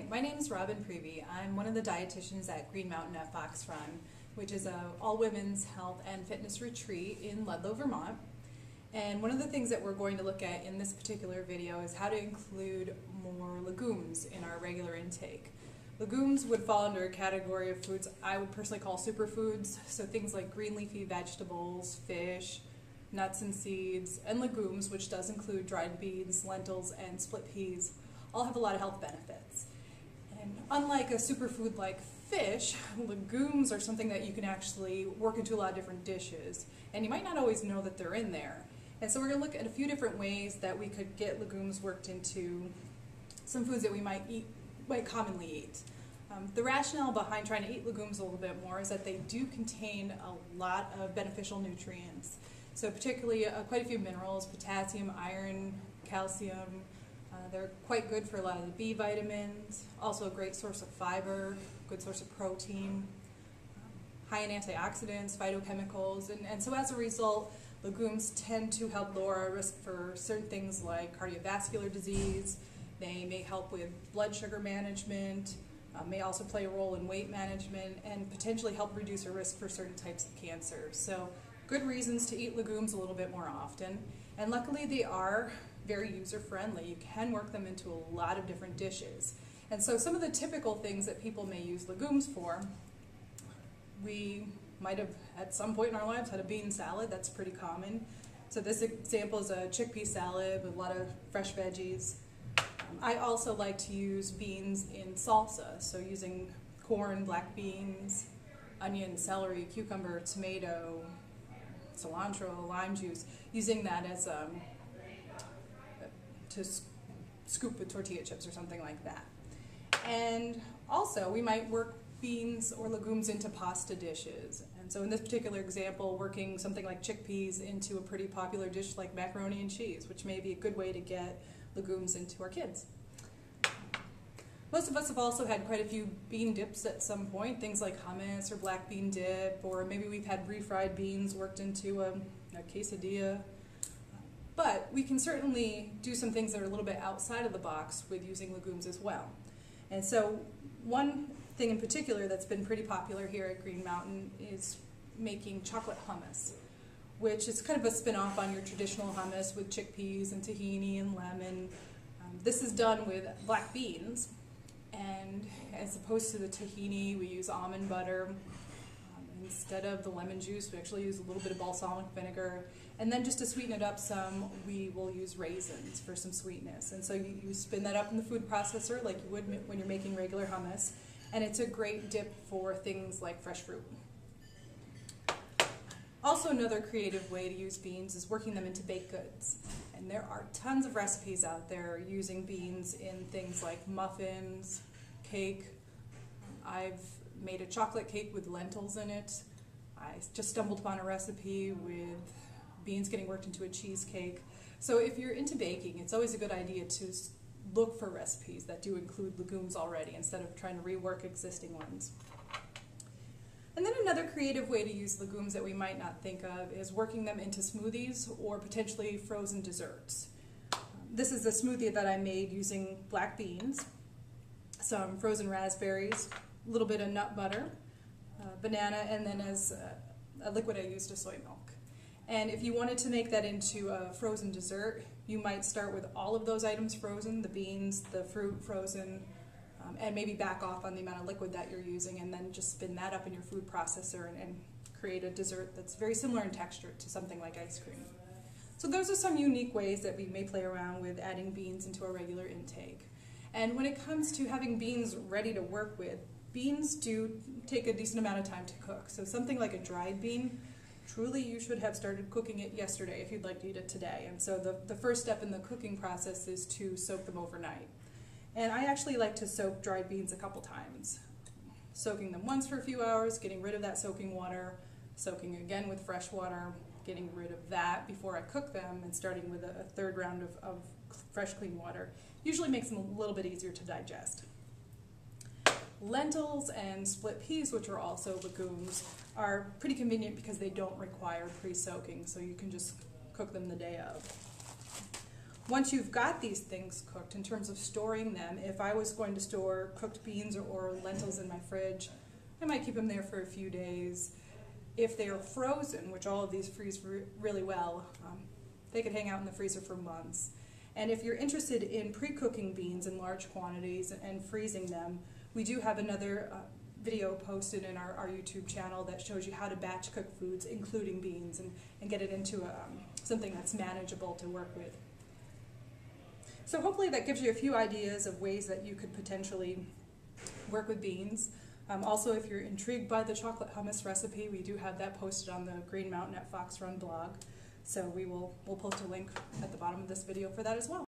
my name is Robin Prevey. I'm one of the dietitians at Green Mountain at Fox Run, which is a all-women's health and fitness retreat in Ludlow, Vermont. And one of the things that we're going to look at in this particular video is how to include more legumes in our regular intake. Legumes would fall under a category of foods I would personally call superfoods, so things like green leafy vegetables, fish, nuts and seeds, and legumes, which does include dried beans, lentils, and split peas, all have a lot of health benefits. And unlike a superfood like fish, legumes are something that you can actually work into a lot of different dishes, and you might not always know that they're in there. And so we're going to look at a few different ways that we could get legumes worked into some foods that we might commonly eat. The rationale behind trying to eat legumes a little bit more is that they do contain a lot of beneficial nutrients. So particularly quite a few minerals, potassium, iron, calcium. They're quite good for a lot of the B vitamins, also a great source of fiber, good source of protein, high in antioxidants, phytochemicals, and so as a result, legumes tend to help lower our risk for certain things like cardiovascular disease. They may help with blood sugar management, may also play a role in weight management, and potentially help reduce our risk for certain types of cancer. So good reasons to eat legumes a little bit more often. And luckily they are very user-friendly. You can work them into a lot of different dishes. And so some of the typical things that people may use legumes for, we might have at some point in our lives had a bean salad. That's pretty common. So this example is a chickpea salad with a lot of fresh veggies. I also like to use beans in salsa, so using corn, black beans, onion, celery, cucumber, tomato, cilantro, lime juice, using that as to scoop with tortilla chips or something like that. And also we might work beans or legumes into pasta dishes. And so in this particular example, working something like chickpeas into a pretty popular dish like macaroni and cheese, which may be a good way to get legumes into our kids. Most of us have also had quite a few bean dips at some point, things like hummus or black bean dip, or maybe we've had refried beans worked into a quesadilla. But we can certainly do some things that are a little bit outside of the box with using legumes as well. And so one thing in particular that's been pretty popular here at Green Mountain is making chocolate hummus, which is kind of a spin-off on your traditional hummus with chickpeas and tahini and lemon. This is done with black beans, and as opposed to the tahini, we use almond butter. Instead of the lemon juice, we actually use a little bit of balsamic vinegar. And then just to sweeten it up some, we will use raisins for some sweetness. And so you spin that up in the food processor like you would when you're making regular hummus. And it's a great dip for things like fresh fruit. Also, another creative way to use beans is working them into baked goods. And there are tons of recipes out there using beans in things like muffins, cake. I've made a chocolate cake with lentils in it. I just stumbled upon a recipe with beans getting worked into a cheesecake. So if you're into baking, it's always a good idea to look for recipes that do include legumes already instead of trying to rework existing ones. And then another creative way to use legumes that we might not think of is working them into smoothies or potentially frozen desserts. This is a smoothie that I made using black beans, some frozen raspberries, a little bit of nut butter, banana, and then as a liquid I used a soy milk. And if you wanted to make that into a frozen dessert, you might start with all of those items frozen, the beans, the fruit frozen, and maybe back off on the amount of liquid that you're using, and then just spin that up in your food processor and create a dessert that's very similar in texture to something like ice cream. So those are some unique ways that we may play around with adding beans into our regular intake. And when it comes to having beans ready to work with, beans do take a decent amount of time to cook. So something like a dried bean, truly you should have started cooking it yesterday if you'd like to eat it today. And so the first step in the cooking process is to soak them overnight. And I actually like to soak dried beans a couple times. Soaking them once for a few hours, getting rid of that soaking water, soaking again with fresh water, getting rid of that before I cook them, and starting with a third round of fresh clean water. Usually makes them a little bit easier to digest. Lentils and split peas, which are also legumes, are pretty convenient because they don't require pre-soaking, so you can just cook them the day of. once you've got these things cooked, in terms of storing them, if I was going to store cooked beans or lentils in my fridge, I might keep them there for a few days. If they are frozen, which all of these freeze really well, they could hang out in the freezer for months. And if you're interested in pre-cooking beans in large quantities and freezing them, we do have another video posted in our YouTube channel that shows you how to batch cook foods, including beans, and get it into something that's manageable to work with. So hopefully that gives you a few ideas of ways that you could potentially work with beans. Also, if you're intrigued by the chocolate hummus recipe, we do have that posted on the Green Mountain at Fox Run blog. So we'll post a link at the bottom of this video for that as well.